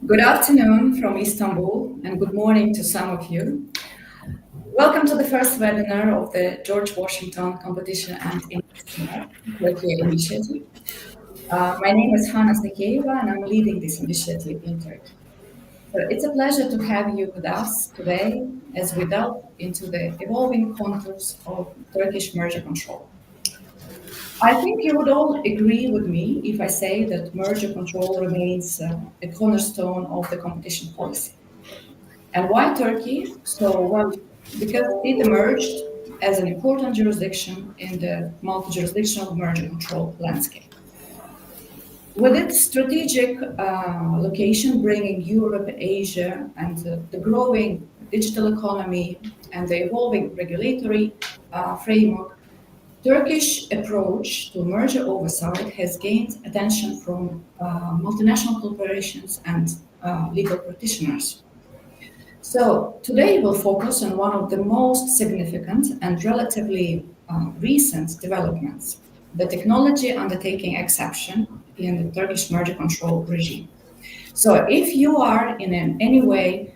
Good afternoon from Istanbul and good morning to some of you. Welcome to the first webinar of the George Washington Competition and Innovation Lab, Türkiye initiative. My name is Hana Zekeyeva and I'm leading this initiative in Turkey. So it's a pleasure to have you with us today as we delve into the evolving contours of Turkish merger control. I think you would all agree with me if I say that merger control remains a cornerstone of the competition policy. And why Turkey? Well, because it emerged as an important jurisdiction in the multi-jurisdictional merger control landscape. With its strategic location bringing Europe, Asia, and the growing digital economy and the evolving regulatory framework, Turkish approach to merger oversight has gained attention from multinational corporations and legal practitioners. So today we'll focus on one of the most significant and relatively recent developments, the technology undertaking exception in the Turkish merger control regime. So if you are in any way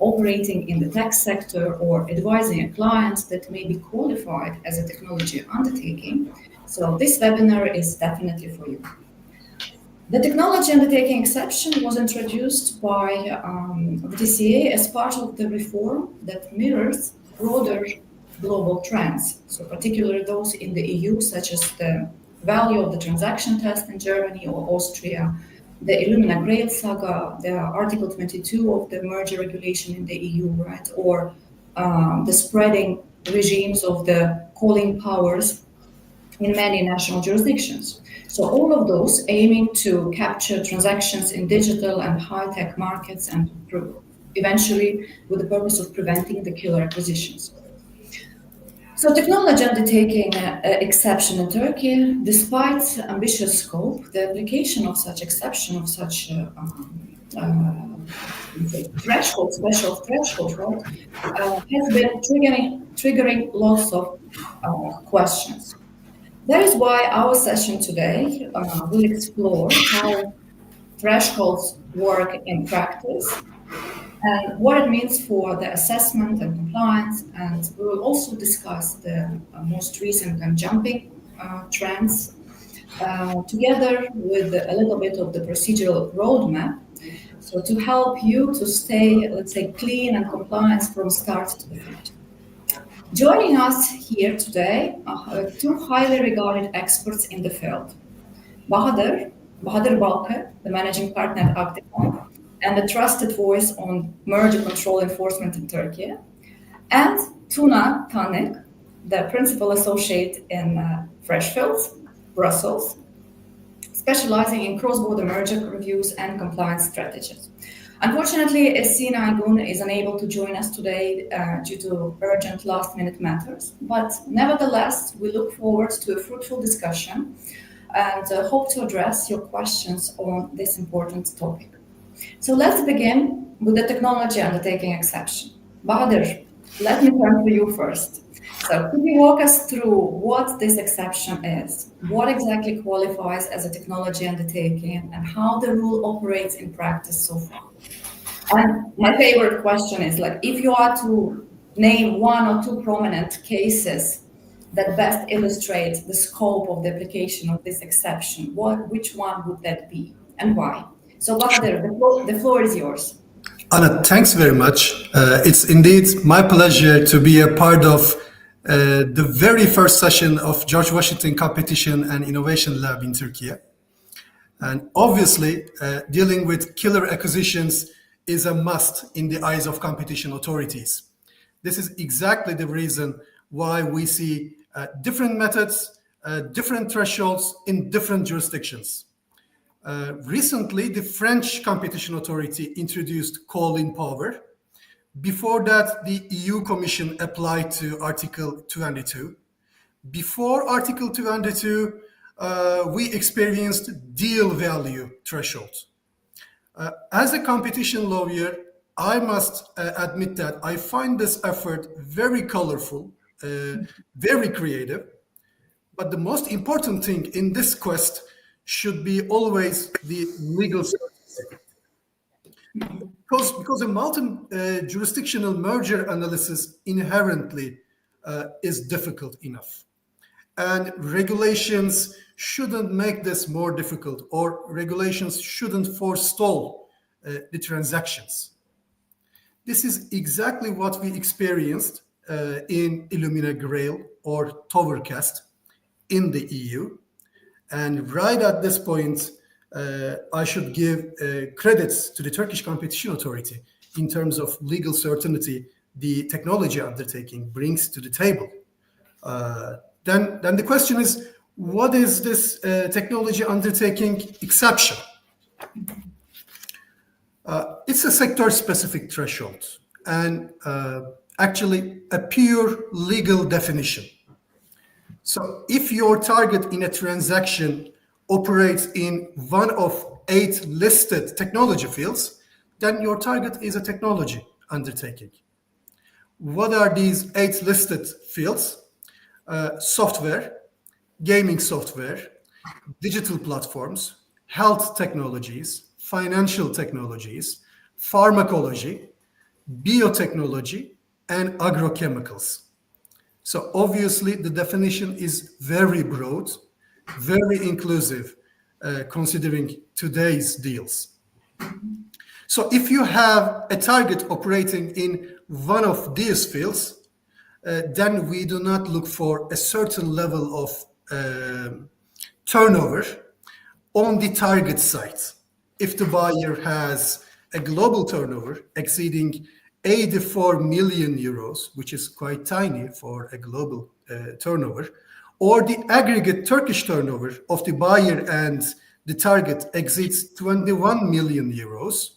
operating in the tech sector or advising a client that may be qualified as a technology undertaking, so this webinar is definitely for you. The technology undertaking exception was introduced by the TCA as part of the reform that mirrors broader global trends, so particularly those in the EU, such as the value of the transaction test in Germany or Austria, the Illuminating saga, the Article 22 of the merger regulation in the EU, right, or the spreading regimes of the calling powers in many national jurisdictions. So all of those aiming to capture transactions in digital and high-tech markets and eventually with the purpose of preventing the killer acquisitions. So technology undertaking exception in Turkey, despite ambitious scope, the application of such exception, of such threshold, special threshold, right, has been triggering lots of questions. That is why our session today will explore how thresholds work in practice and what it means for the assessment and compliance. And we will also discuss the most recent and jumping trends together with a little bit of the procedural roadmap. So to help you to stay, let's say, clean and compliant from start to the finish. Joining us here today are two highly regarded experts in the field. Bahadır Balkı, the managing partner at Acticom, and a trusted voice on merger control enforcement in Turkey, and Tuna Tanik, the principal associate in Freshfields, Brussels, specializing in cross-border merger reviews and compliance strategies. Unfortunately, Sina Agun is unable to join us today due to urgent last-minute matters, but nevertheless, we look forward to a fruitful discussion and hope to address your questions on this important topic. So let's begin with the technology undertaking exception. Bahadır, let me turn to you first. So could you walk us through what this exception is? What exactly qualifies as a technology undertaking and how the rule operates in practice so far? And my favorite question is, like, if you are to name one or two prominent cases that best illustrate the scope of the application of this exception, which one would that be and why? So Bahadır, the floor is yours. Anna, thanks very much. It's indeed my pleasure to be a part of the very first session of George Washington Competition and Innovation Lab in Turkey. And obviously, dealing with killer acquisitions is a must in the eyes of competition authorities. This is exactly the reason why we see different methods, different thresholds in different jurisdictions. Recently, the French Competition Authority introduced call-in power. Before that, the EU Commission applied to Article 202. Before Article 202, we experienced deal value threshold. As a competition lawyer, I must admit that I find this effort very colorful, very creative. But the most important thing in this quest should be always the legal certainty. Because a multi-jurisdictional merger analysis inherently is difficult enough. And regulations shouldn't make this more difficult, or regulations shouldn't forestall the transactions. This is exactly what we experienced in Illumina Grail or Towercast in the EU. And right at this point, I should give credits to the Turkish Competition Authority in terms of legal certainty the technology undertaking brings to the table. Then the question is, what is this technology undertaking exception? It's a sector-specific threshold and actually a pure legal definition. So if your target in a transaction operates in one of 8 listed technology fields, then your target is a technology undertaking. What are these 8 listed fields? Software, gaming software, digital platforms, health technologies, financial technologies, pharmacology, biotechnology, and agrochemicals. So obviously the definition is very broad, very inclusive, considering today's deals. So if you have a target operating in one of these fields, then we do not look for a certain level of turnover on the target site. If the buyer has a global turnover exceeding 84 million euros, which is quite tiny for a global turnover, or the aggregate Turkish turnover of the buyer and the target exceeds 21 million euros,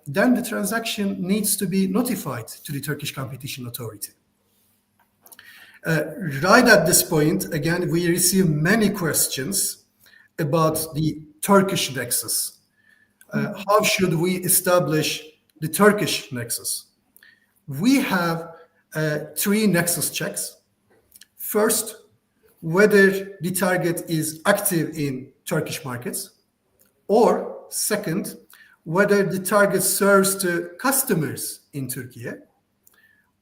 then the transaction needs to be notified to the Turkish Competition Authority. Right at this point, again, we receive many questions about the Turkish nexus. How should we establish the Turkish nexus? We have 3 nexus checks. First, whether the target is active in Turkish markets, or second, whether the target serves to customers in Turkey,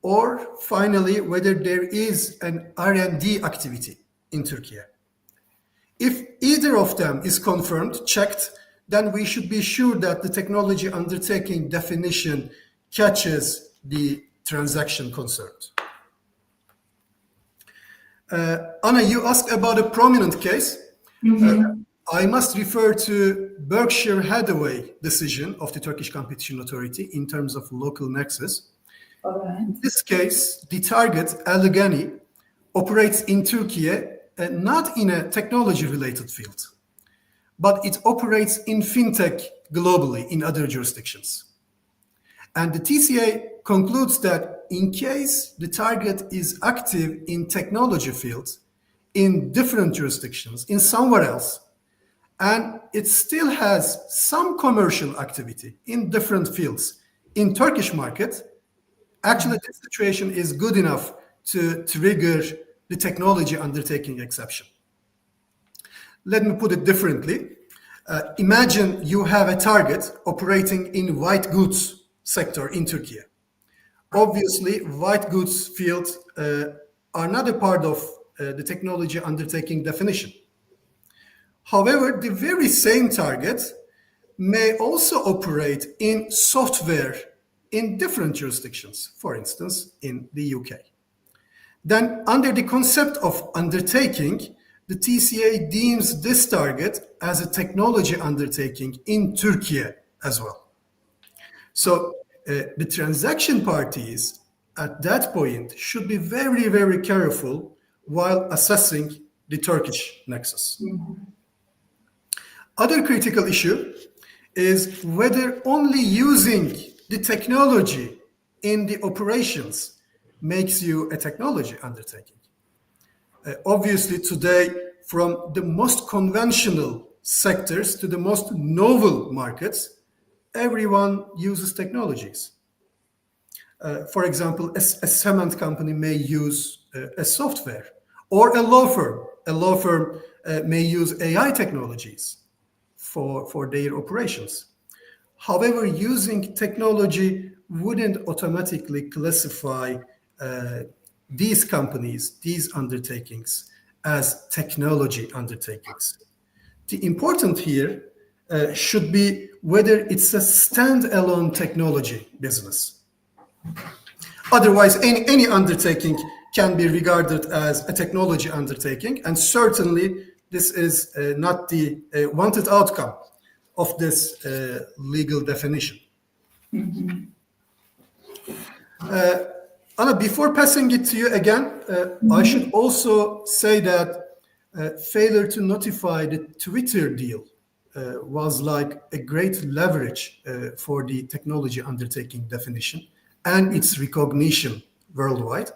or finally, whether there is an R&D activity in Turkey. If either of them is confirmed, checked, then we should be sure that the technology undertaking definition catches the transaction concerned. Anna, you asked about a prominent case. I must refer to Berkshire Hathaway decision of the Turkish Competition Authority in terms of local nexus. Right. In this case, the target, Allegheny, operates in Turkey not in a technology-related field, but it operates in fintech globally in other jurisdictions. And the TCA concludes that in case the target is active in technology fields in different jurisdictions, in somewhere else, and it still has some commercial activity in different fields in Turkish market, actually this situation is good enough to trigger the technology undertaking exception. Let me put it differently. Imagine you have a target operating in white goods sector in Turkey. Obviously, white goods fields are not a part of the technology undertaking definition. However, the very same target may also operate in software in different jurisdictions, for instance, in the UK. Then, under the concept of undertaking, the TCA deems this target as a technology undertaking in Turkey as well. So the transaction parties at that point should be very, very careful while assessing the Turkish nexus. Other critical issue is whether only using the technology in the operations makes you a technology undertaking. Obviously, today, from the most conventional sectors to the most novel markets, everyone uses technologies. For example, a cement company may use a software, or a law firm. A law firm may use AI technologies for their operations. However, using technology wouldn't automatically classify these companies, these undertakings, as technology undertakings. The important here should be whether it's a standalone technology business. Otherwise, any undertaking can be regarded as a technology undertaking, and certainly this is not the wanted outcome of this legal definition. Mm-hmm. Anna, before passing it to you again, I should also say that failure to notify the Twitter deal was like a great leverage for the technology undertaking definition and its recognition worldwide.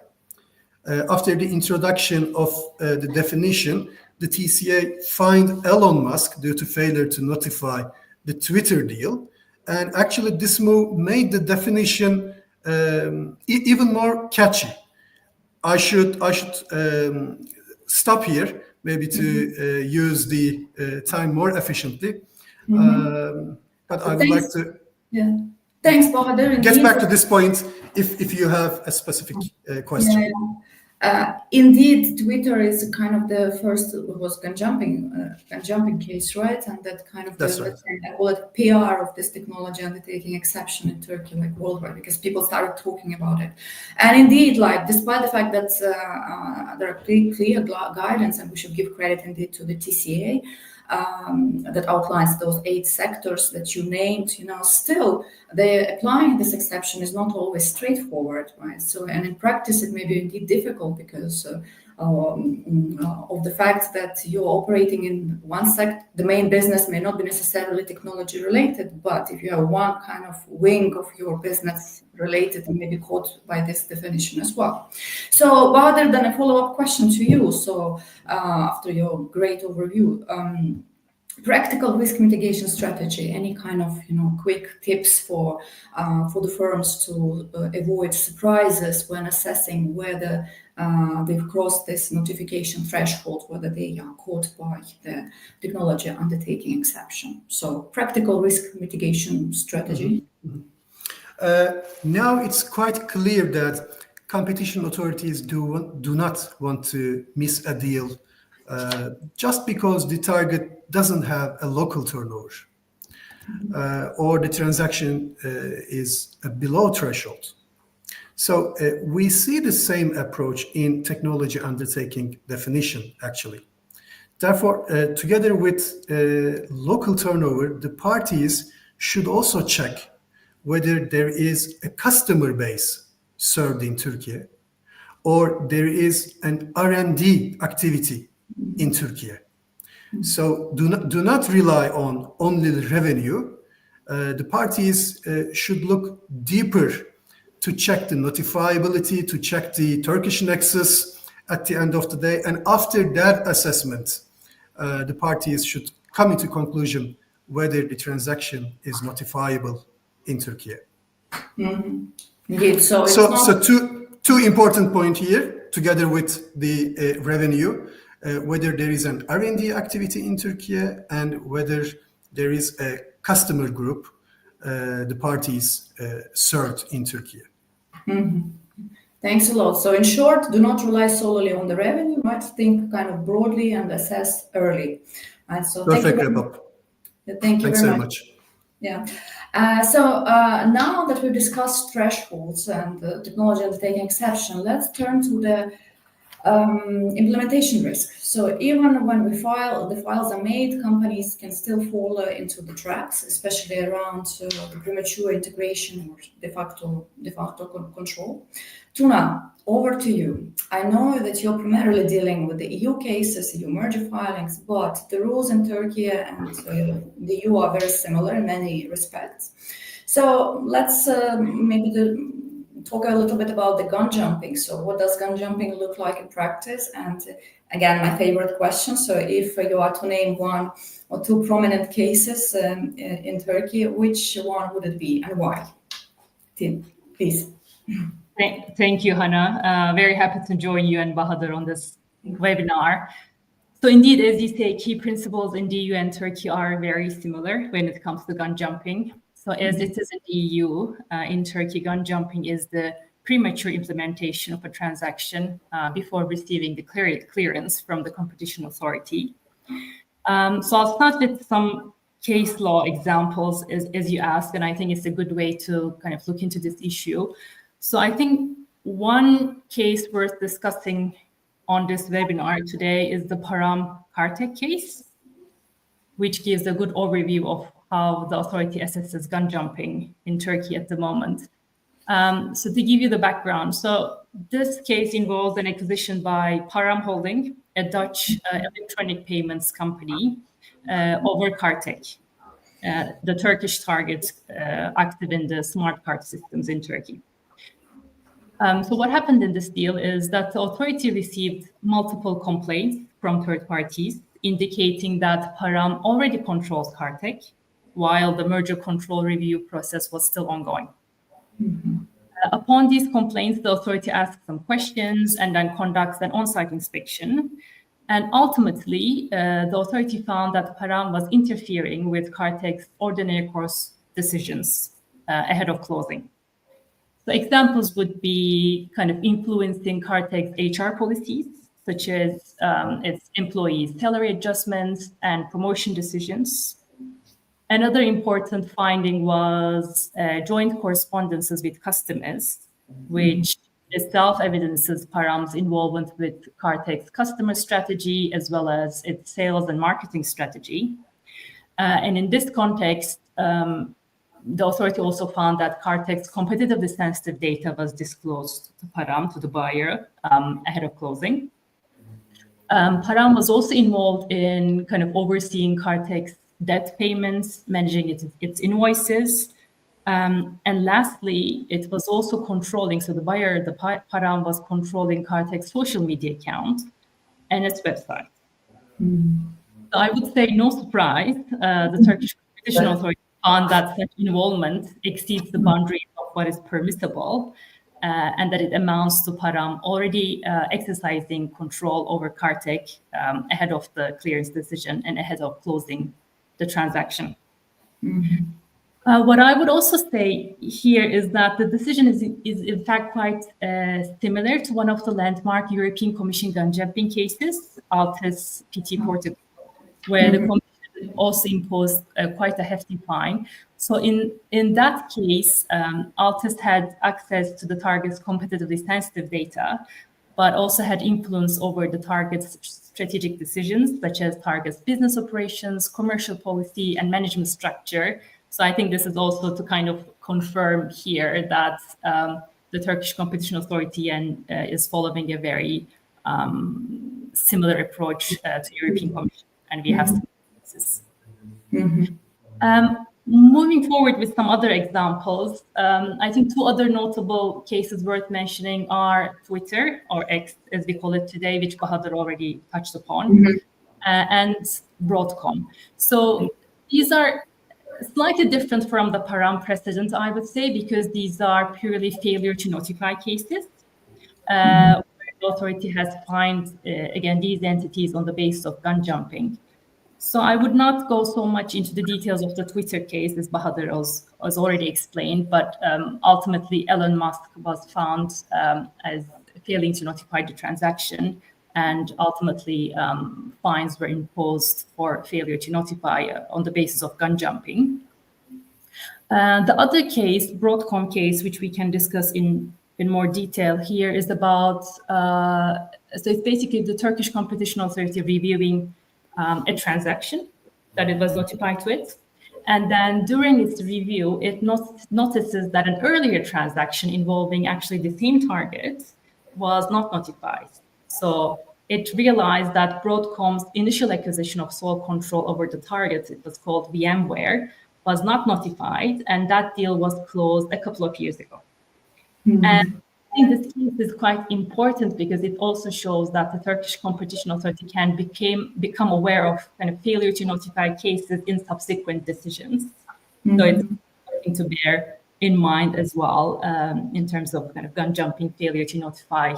After the introduction of the definition, the TCA fined Elon Musk due to failure to notify the Twitter deal. And actually, this move made the definition even more catchy. I should stop here, maybe to use the time more efficiently. But I would like to Thanks, Bahadur. Get back to this point if you have a specific question. Indeed, Twitter is kind of the first was gun jumping case, right? And that kind of That's right. I call it PR of this technology undertaking exception in Turkey, like worldwide, because people started talking about it. And indeed, like despite the fact that there are clear guidance, and we should give credit indeed to the TCA. That outlines those 8 sectors that you named, still applying this exception is not always straightforward, right? So, and in practice, it may be indeed difficult because of the fact that you're operating in one sector. The main business may not be necessarily technology related, but if you have one kind of wing of your business related, and maybe caught by this definition as well. So rather than a follow-up question to you, so after your great overview, practical risk mitigation strategy, any kind of quick tips for the firms to avoid surprises when assessing whether they've crossed this notification threshold, whether they are caught by the technology undertaking exception. So practical risk mitigation strategy. Now it's quite clear that competition authorities do not want to miss a deal just because the target doesn't have a local turnover or the transaction is below threshold. So we see the same approach in technology undertaking definition, actually. Therefore, together with local turnover, the parties should also check whether there is a customer base served in Turkey or there is an R&D activity in Turkey. So do not rely on only the revenue. The parties should look deeper to check the notifiability, to check the Turkish nexus at the end of the day. And after that assessment, the parties should come into conclusion whether the transaction is notifiable in Turkey. Mm-hmm. Indeed. So two important points here, together with the revenue, whether there is an R&D activity in Turkey and whether there is a customer group, the parties served in Turkey. Mm-hmm. Thanks a lot. So in short, do not rely solely on the revenue, right? Think kind of broadly and assess early. Right? So perfect wrap-up. Thank you Thanks very much. Yeah. So now that we've discussed thresholds and the technology undertaking exception, let's turn to the implementation risk. So even when the files are made, companies can still fall into the traps, especially around the premature integration or de facto control. Tuna, over to you. I know that you're primarily dealing with the EU cases, EU merger filings, but the rules in Turkey and the EU are very similar in many respects. So let's talk a little bit about the gun jumping. So what does gun jumping look like in practice? And again, my favorite question. So if you are to name one or two prominent cases in Turkey, which one would it be and why? Tim, please. Thank you, Hannah. Very happy to join you and Bahadur on this webinar. So indeed, as you say, key principles in the EU and Turkey are very similar when it comes to gun jumping. So as it is in the EU, in Turkey, gun jumping is the premature implementation of a transaction before receiving the clearance from the competition authority. So I'll start with some case law examples as you asked, and I think it's a good way to kind of look into this issue. So I think one case worth discussing on this webinar today is the Param Kartek case, which gives a good overview of how the authority assesses gun jumping in Turkey at the moment. So to give you the background, so this case involves an acquisition by Param Holding, a Dutch electronic payments company, over Kartek, the Turkish target active in the smart card systems in Turkey. So what happened in this deal is that the authority received multiple complaints from third parties indicating that Param already controls Kartek while the merger control review process was still ongoing. Upon these complaints, the authority asks some questions and then conducts an on-site inspection. And ultimately, the authority found that Param was interfering with Kartek's ordinary course decisions ahead of closing. So examples would be kind of influencing Kartek's HR policies, such as its employees' salary adjustments and promotion decisions. Another important finding was joint correspondences with customers, which itself evidences Param's involvement with Kartek's customer strategy as well as its sales and marketing strategy. And in this context, the authority also found that Kartek's competitively sensitive data was disclosed to Param, to the buyer, ahead of closing. Param was also involved in kind of overseeing Kartek's debt payments, managing its invoices. And lastly, it was also controlling, so the buyer, the Param, was controlling Kartek's social media account and its website. So I would say, no surprise, the Turkish Competition Authority found that such involvement exceeds the boundaries of what is permissible, and that it amounts to Param already exercising control over Kartek ahead of the clearance decision and ahead of closing the transaction. What I would also say here is that the decision is in fact quite similar to one of the landmark European Commission gun jumping cases, Altis PT Portugal, where the Commission also imposed quite a hefty fine. So in that case, Altis had access to the target's competitively sensitive data, but also had influence over the target's strategic decisions, such as target's business operations, commercial policy, and management structure. So I think this is also to kind of confirm here that the Turkish Competition Authority is following a very similar approach to European Commission, and we have some cases. Moving forward with some other examples, I think two other notable cases worth mentioning are Twitter, or X as we call it today, which Bahadur already touched upon, and Broadcom. So these are slightly different from the Param precedent, I would say, because these are purely failure to notify cases, where the authority has fined, again, these entities on the basis of gun jumping. So I would not go so much into the details of the Twitter case, as Bahadur has already explained, but ultimately Elon Musk was found as failing to notify the transaction, and ultimately fines were imposed for failure to notify on the basis of gun jumping. The other case, Broadcom case, which we can discuss in more detail here, is about, so it's basically the Turkish Competition Authority reviewing a transaction that it was notified to it. And then during its review, it notices that an earlier transaction involving actually the same target was not notified. So it realized that Broadcom's initial acquisition of sole control over the target, it was called VMware, was not notified, and that deal was closed a couple of years ago. And I think this case is quite important because it also shows that the Turkish Competition Authority can become aware of kind of failure to notify cases in subsequent decisions. So it's something to bear in mind as well in terms of kind of gun jumping, failure to notify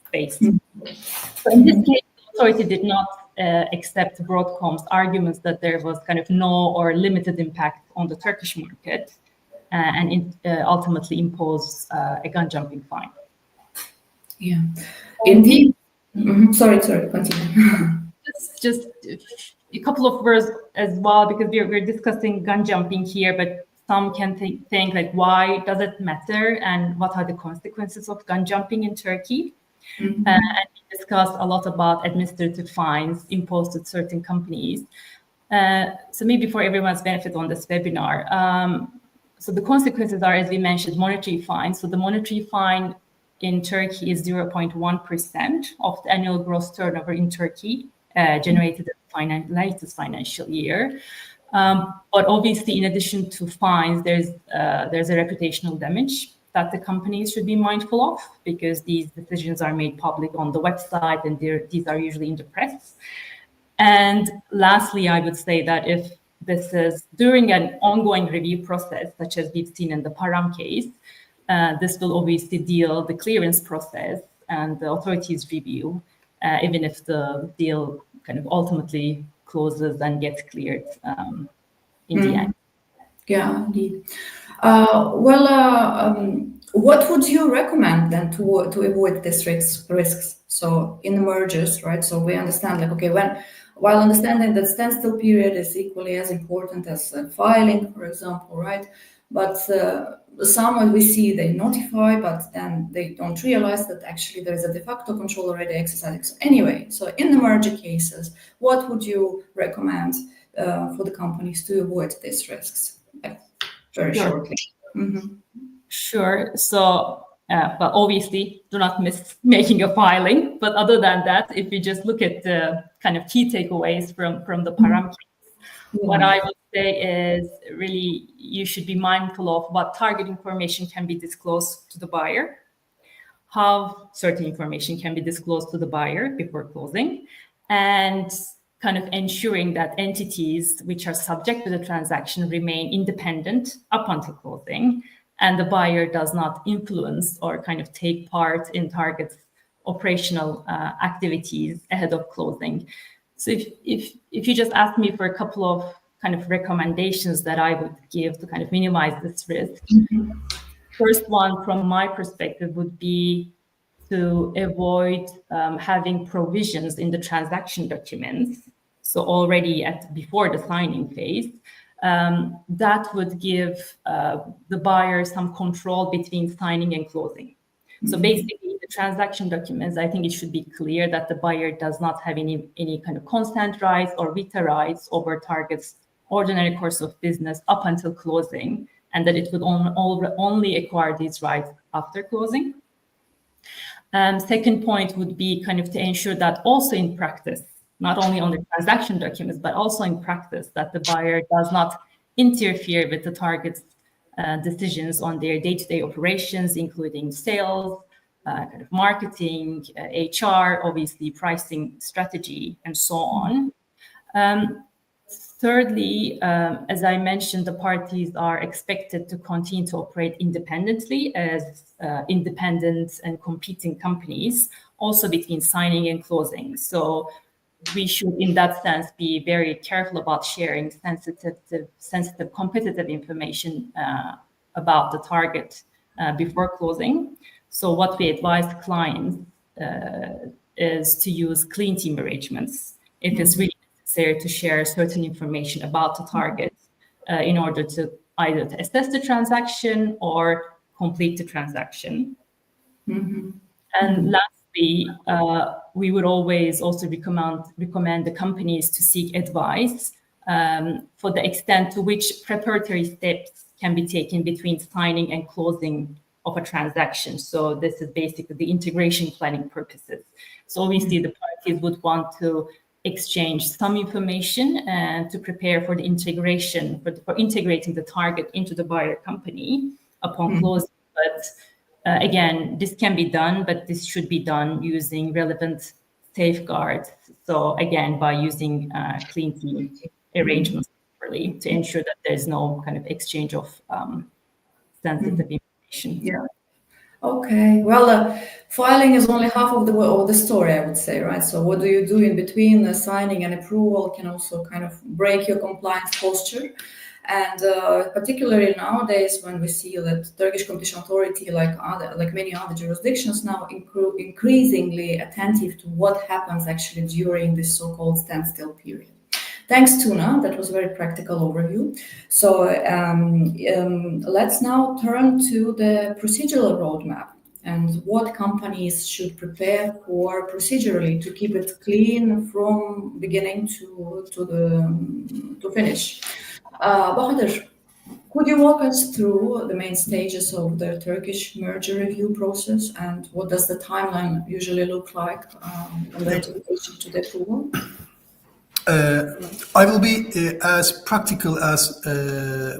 space. So in this case, the authority did not accept Broadcom's arguments that there was kind of no or limited impact on the Turkish market, and ultimately impose a gun jumping fine. Yeah, indeed. Sorry, continue. Just a couple of words as well, because we're discussing gun jumping here, but some can think like, why does it matter, and what are the consequences of gun jumping in Turkey? And we discussed a lot about administrative fines imposed at certain companies. So maybe for everyone's benefit on this webinar, so the consequences are, as we mentioned, monetary fines. So the monetary fine in Turkey is 0.1% of the annual gross turnover in Turkey generated in the latest financial year. But obviously, in addition to fines, there's a reputational damage that the companies should be mindful of, because these decisions are made public on the website, and these are usually in the press. And lastly, I would say that if this is during an ongoing review process, such as we've seen in the Param case, this will obviously deal the clearance process and the authorities review, even if the deal kind of ultimately closes and gets cleared in the end. Yeah, indeed. What would you recommend then to avoid these risks? So in the mergers, right? So we understand, like, okay, while understanding that standstill period is equally as important as filing, for example, right? But some we see they notify, but then they don't realize that actually there is a de facto control already exercising. So anyway, so in the merger cases, what would you recommend for the companies to avoid these risks? Very shortly. Sure. So, but obviously, do not miss making a filing. But other than that, if you just look at the kind of key takeaways from the Param case, what I would say is really you should be mindful of what target information can be disclosed to the buyer, how certain information can be disclosed to the buyer before closing, and kind of ensuring that entities which are subject to the transaction remain independent up until closing, and the buyer does not influence or kind of take part in target's operational activities ahead of closing. So if you just ask me for a couple of kind of recommendations that I would give to kind of minimize this risk, first one from my perspective would be to avoid having provisions in the transaction documents. So already before the signing phase, that would give the buyer some control between signing and closing. So basically, the transaction documents, I think it should be clear that the buyer does not have any kind of consent rights or veto rights over target's ordinary course of business up until closing, and that it would only acquire these rights after closing. Second point would be kind of to ensure that also in practice, not only on the transaction documents, but also in practice, that the buyer does not interfere with the target's decisions on their day-to-day operations, including sales, kind of marketing, HR, obviously pricing strategy, and so on. Thirdly, as I mentioned, the parties are expected to continue to operate independently as independent and competing companies, also between signing and closing. So we should, in that sense, be very careful about sharing sensitive competitive information about the target before closing. So what we advise clients is to use clean team arrangements if it's really necessary to share certain information about the target in order to either to assess the transaction or complete the transaction. And lastly, we would always also recommend the companies to seek advice for the extent to which preparatory steps can be taken between signing and closing of a transaction. So this is basically the integration planning purposes. So obviously the parties would want to exchange some information and to prepare for the integration, for integrating the target into the buyer company upon closing. But again, this can be done, but this should be done using relevant safeguards. So again, by using clean team arrangements properly to ensure that there's no kind of exchange of sensitive information. Yeah. Okay, well, filing is only half of the story, I would say, right? So what do you do in between signing and approval can also kind of break your compliance posture. And particularly nowadays, when we see that Turkish Competition Authority, like many other jurisdictions now, increasingly attentive to what happens actually during this so-called standstill period. Thanks, Tuna. That was a very practical overview. So let's now turn to the procedural roadmap and what companies should prepare for procedurally to keep it clean from beginning to finish. Bahadır, could you walk us through the main stages of the Turkish merger review process and what does the timeline usually look like from the notification to the approval? I will be as practical as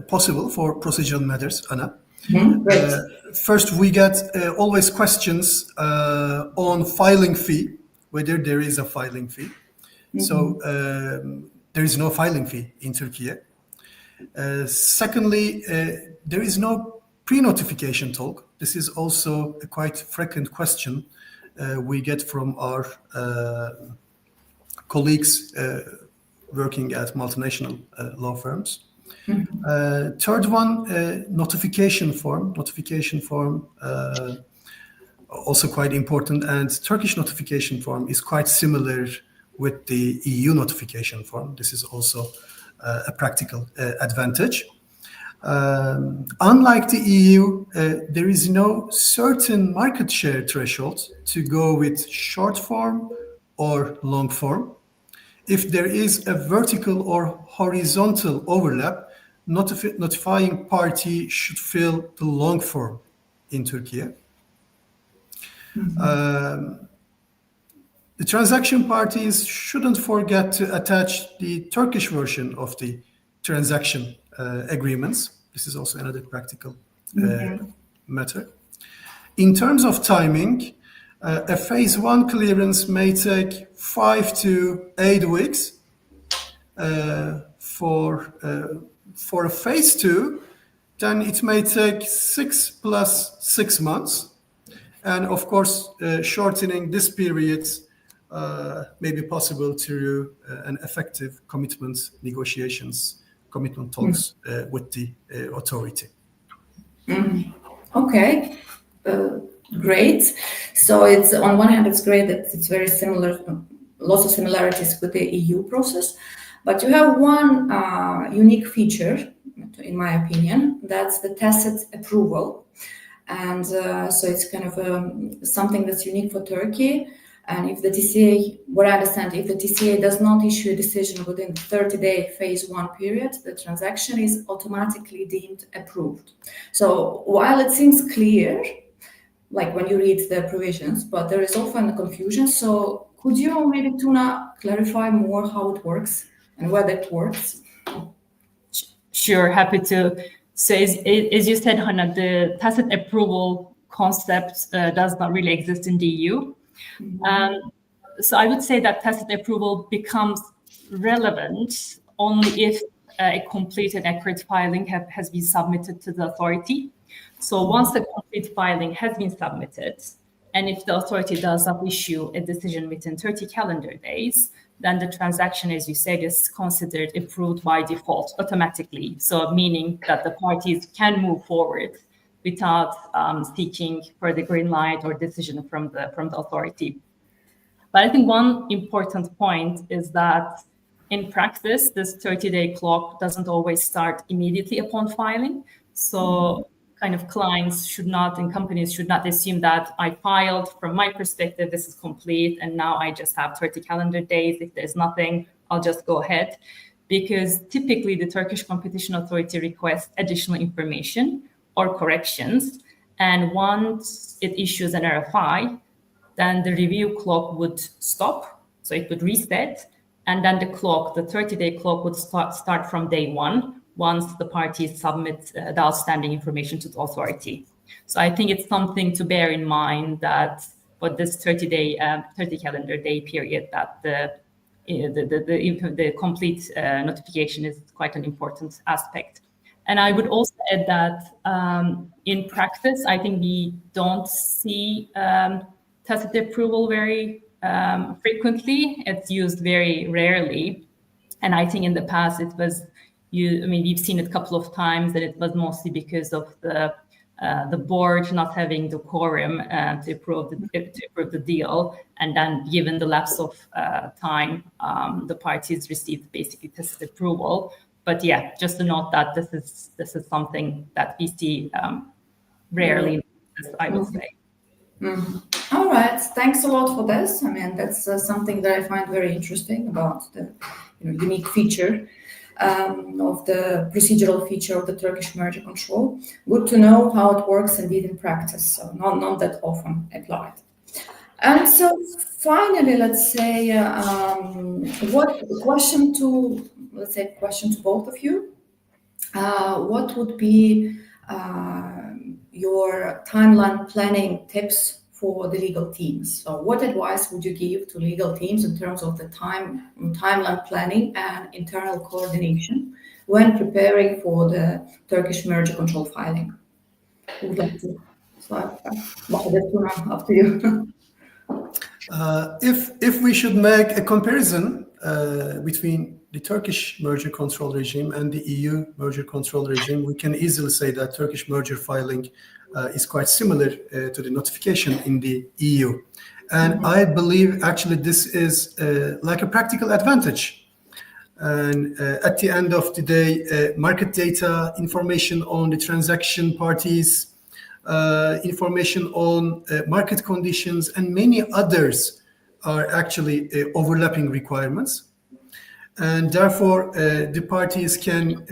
possible for procedural matters, Anna. Great. First, we get always questions on filing fee, whether there is a filing fee. So there is no filing fee in Turkey. Secondly, there is no pre-notification talk. This is also a quite frequent question we get from our colleagues working at multinational law firms. Third one, notification form. Notification form, also quite important. And Turkish notification form is quite similar with the EU notification form. This is also a practical advantage. Unlike the EU, there is no certain market share threshold to go with short form or long form. If there is a vertical or horizontal overlap, notifying party should fill the long form in Turkey. The transaction parties shouldn't forget to attach the Turkish version of the transaction agreements. This is also another practical matter. In terms of timing, a phase 1 clearance may take 5 to 8 weeks. For a phase 2, then it may take 6 plus 6 months. And of course, shortening this period may be possible through an effective commitment negotiations, commitment talks with the authority. Okay, great. So it's on one hand, it's great that it's very similar, lots of similarities with the EU process, but you have one unique feature, in my opinion, that's the tacit approval. And so it's kind of something that's unique for Turkey. And if the TCA, what I understand, if the TCA does not issue a decision within the 30-day phase 1 period, the transaction is automatically deemed approved. So while it seems clear, like when you read the provisions, but there is often a confusion. So could you maybe, Tuna, clarify more how it works and whether it works? Sure, happy to. So as you said, Hannah, the tacit approval concept does not really exist in the EU. So I would say that tacit approval becomes relevant only if a complete and accurate filing has been submitted to the authority. So once the complete filing has been submitted, and if the authority does not issue a decision within 30 calendar days, then the transaction, as you said, is considered approved by default automatically. So meaning that the parties can move forward without seeking for the green light or decision from the authority. But I think one important point is that in practice, this 30-day clock doesn't always start immediately upon filing. So kind of clients should not, and companies should not assume that I filed, from my perspective, this is complete, and now I just have 30 calendar days. If there's nothing, I'll just go ahead. Because typically the Turkish Competition Authority requests additional information or corrections. And once it issues an RFI, then the review clock would stop. So it would reset. And then the clock, the 30-day clock would start from day 1 once the parties submit the outstanding information to the authority. So I think it's something to bear in mind that for this 30 calendar day period, that the complete notification is quite an important aspect. And I would also add that in practice, I think we don't see tacit approval very frequently. It's used very rarely. And I think in the past it was we've seen it a couple of times, and it was mostly because of the board not having the quorum to approve the deal, and then given the lapse of time, the parties received basically tacit approval. But yeah, just to note that this is something that we see rarely, I would say. All right, thanks a lot for this. I mean, that's something that I find very interesting about the unique feature of the procedural feature of the Turkish merger control. Good to know how it works indeed in practice, so not that often applied. And so finally, let's say, question to both of you. What would be your timeline planning tips for the legal teams? So what advice would you give to legal teams in terms of the timeline planning and internal coordination when preparing for the Turkish merger control filing? Who would like to start? After you. If we should make a comparison between the Turkish merger control regime and the EU merger control regime, we can easily say that Turkish merger filing is quite similar to the notification in the EU. And I believe actually this is like a practical advantage. And at the end of the day, market data, information on the transaction parties, information on market conditions, and many others are actually overlapping requirements. And therefore, the parties can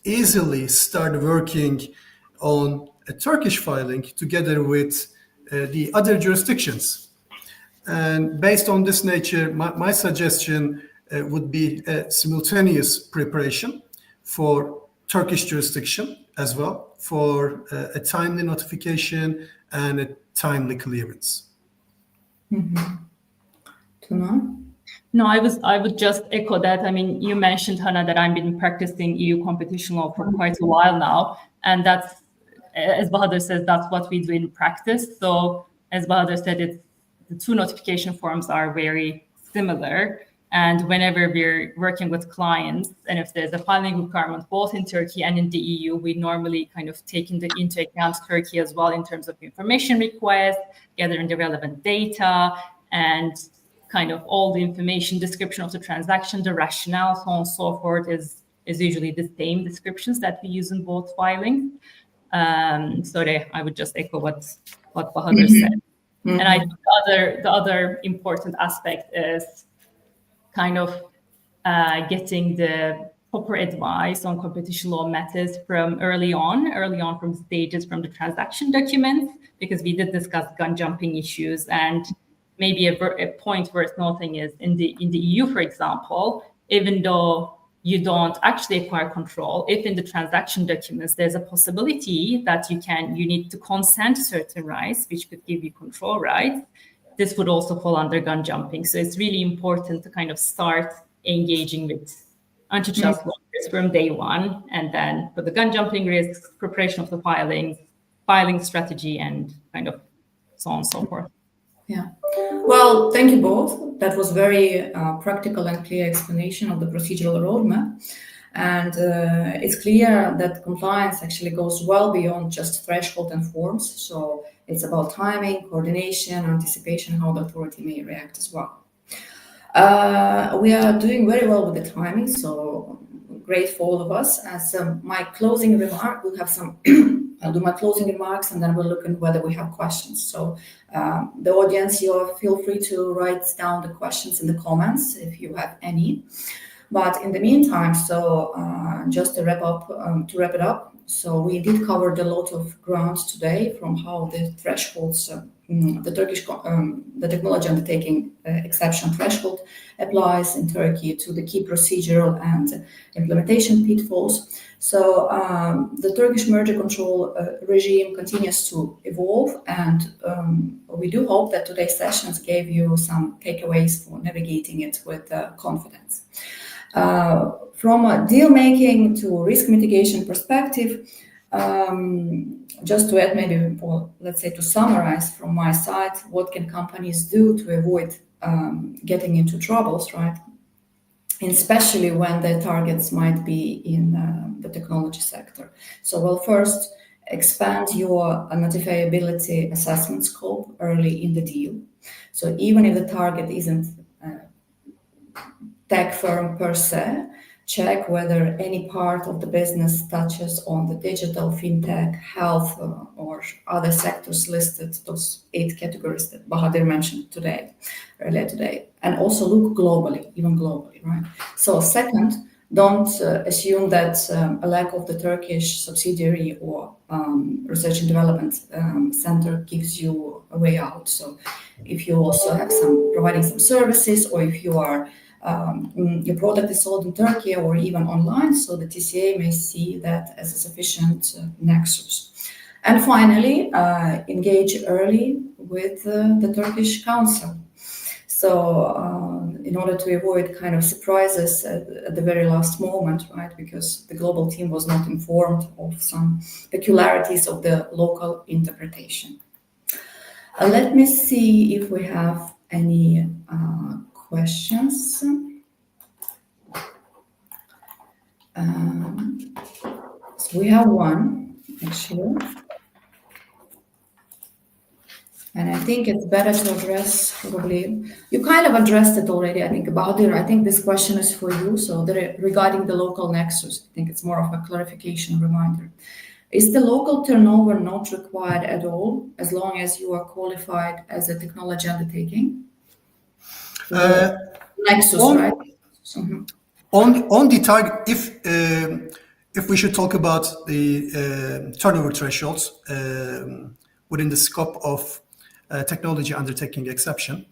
easily start working on a Turkish filing together with the other jurisdictions. And based on this nature, my suggestion would be a simultaneous preparation for Turkish jurisdiction as well, for a timely notification and a timely clearance. Tuna? No, I would just echo that. I mean, you mentioned, Hannah, that I've been practicing EU competition law for quite a while now, and that's, as Bahadur says, that's what we do in practice. So as Bahadur said, the two notification forms are very similar. And whenever we're working with clients, and if there's a filing requirement both in Turkey and in the EU, we normally kind of take into account Turkey as well in terms of information requests, gathering the relevant data, and kind of all the information, description of the transaction, the rationale, so on and so forth is usually the same descriptions that we use in both filings. So I would just echo what Bahadur said. And I think the other important aspect is kind of getting the proper advice on competition law methods from early on from stages from the transaction documents, because we did discuss gun jumping issues. And maybe a point worth noting is in the EU, for example, even though you don't actually acquire control, if in the transaction documents there's a possibility that you need to consent to certain rights, which could give you control rights, this would also fall under gun jumping. So it's really important to kind of start engaging with antitrust lawyers from day one, and then for the gun jumping risks, preparation of the filing strategy, and kind of so on and so forth. Yeah. Well, thank you both. That was very practical and clear explanation of the procedural roadmap. And it's clear that compliance actually goes well beyond just threshold and forms. So it's about timing, coordination, anticipation, how the authority may react as well. We are doing very well with the timing, so great for all of us. As my closing remark, we'll have some, I'll do my closing remarks, and then we'll look at whether we have questions. So the audience, feel free to write down the questions in the comments if you have any. But in the meantime, so just to wrap it up, so we did cover a lot of ground today, from how the thresholds, the technology undertaking exception threshold applies in Turkey, to the key procedural and implementation pitfalls. So the Turkish merger control regime continues to evolve, and we do hope that today's sessions gave you some takeaways for navigating it with confidence. From a deal making to risk mitigation perspective, just to add maybe, let's say to summarize from my side, what can companies do to avoid getting into troubles, right? And especially when their targets might be in the technology sector. So, well, first, expand your notifiability assessment scope early in the deal. So even if the target isn't tech firm per se, check whether any part of the business touches on the digital, fintech, health, or other sectors listed, those 8 categories that Bahadur mentioned earlier today. And also look globally, even globally, right? So second, don't assume that a lack of the Turkish subsidiary or research and development center gives you a way out. So if you also have providing some services, or if you are your product is sold in Turkey or even online, so the TCA may see that as a sufficient nexus. And finally, engage early with the Turkish Council. So in order to avoid kind of surprises at the very last moment, right, because the global team was not informed of some peculiarities of the local interpretation. Let me see if we have any questions. So we have one, actually. And I think it's better to address, probably, you kind of addressed it already, I think, Bahadur. I think this question is for you. So regarding the local nexus, I think it's more of a clarification reminder. Is the local turnover not required at all, as long as you are qualified as a technology undertaking? Nexus, right? Mm-hmm. On the target, if we should talk about the turnover thresholds within the scope of technology undertaking exception,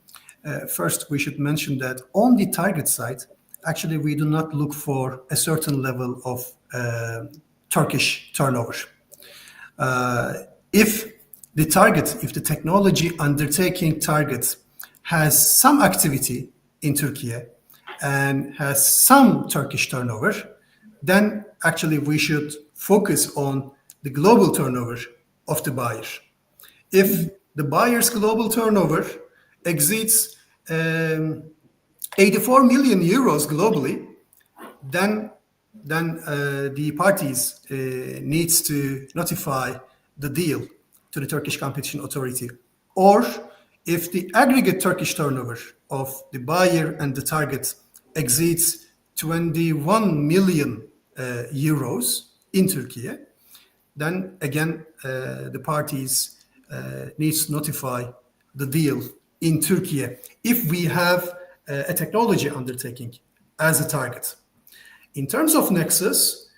first we should mention that on the target side, actually we do not look for a certain level of Turkish turnover. If the technology undertaking target has some activity in Türkiye and has some Turkish turnover, then actually we should focus on the global turnover of the buyer. If the buyer's global turnover exceeds 84 million euros globally, then the parties needs to notify the deal to the Turkish Competition Authority. Or if the aggregate Turkish turnover of the buyer and the target exceeds 21 million euros in Turkey, then again the parties needs to notify the deal in Turkey if we have a technology undertaking as a target. In terms of nexus,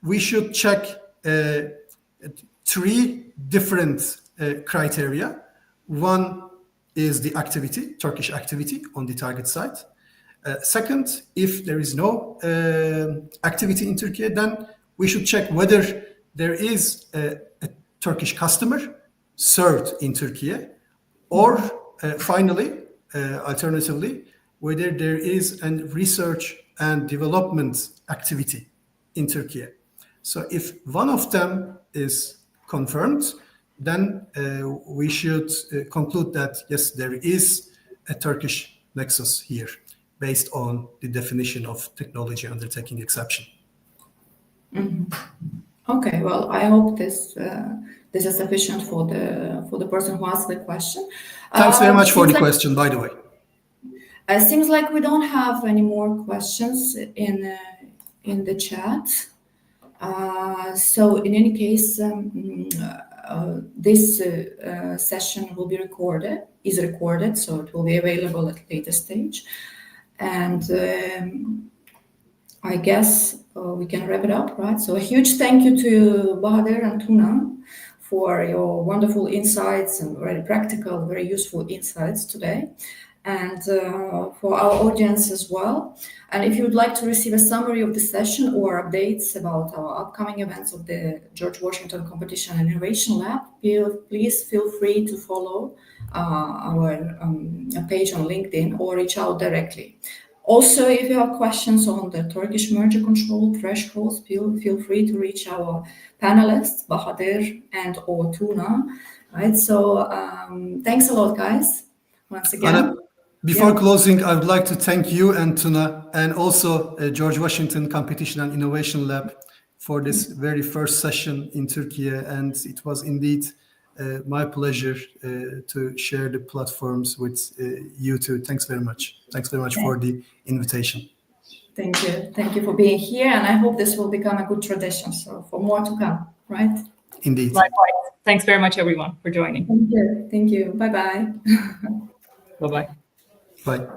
we should check 3 different criteria. One is the activity, Turkish activity on the target side. Second, if there is no activity in Turkey, then we should check whether there is a Turkish customer served in Turkey, or finally, alternatively, whether there is a research and development activity in Turkey. So if one of them is confirmed, then we should conclude that, yes, there is a Turkish nexus here based on the definition of technology undertaking exception. Mm-hmm. Okay, well, I hope this is sufficient for the person who asked the question. Thanks very much for the question, by the way. It seems like we don't have any more questions in the chat. So in any case, this session will be recorded, so it will be available at a later stage. And I guess we can wrap it up, right? So a huge thank you to Bahadur and Tuna for your wonderful insights and very practical, very useful insights today, and for our audience as well. And if you would like to receive a summary of the session or updates about our upcoming events of the George Washington Competition and Innovation Lab, please feel free to follow our page on LinkedIn or reach out directly. Also, if you have questions on the Turkish merger control thresholds, feel free to reach our panelists, Bahadir and or Tuna. Right. So thanks a lot, guys. Once again. Anna, before closing, I would like to thank you and Tuna, and also George Washington Competition and Innovation Lab for this very first session in Turkey. And it was indeed my pleasure to share the platforms with you two. Thanks very much. Thanks very much for the invitation. Thank you. Thank you for being here. And I hope this will become a good tradition. So for more to come, right? Indeed. Likewise. Thanks very much, everyone, for joining. Thank you. Thank you. Bye-bye. Bye-bye. Bye.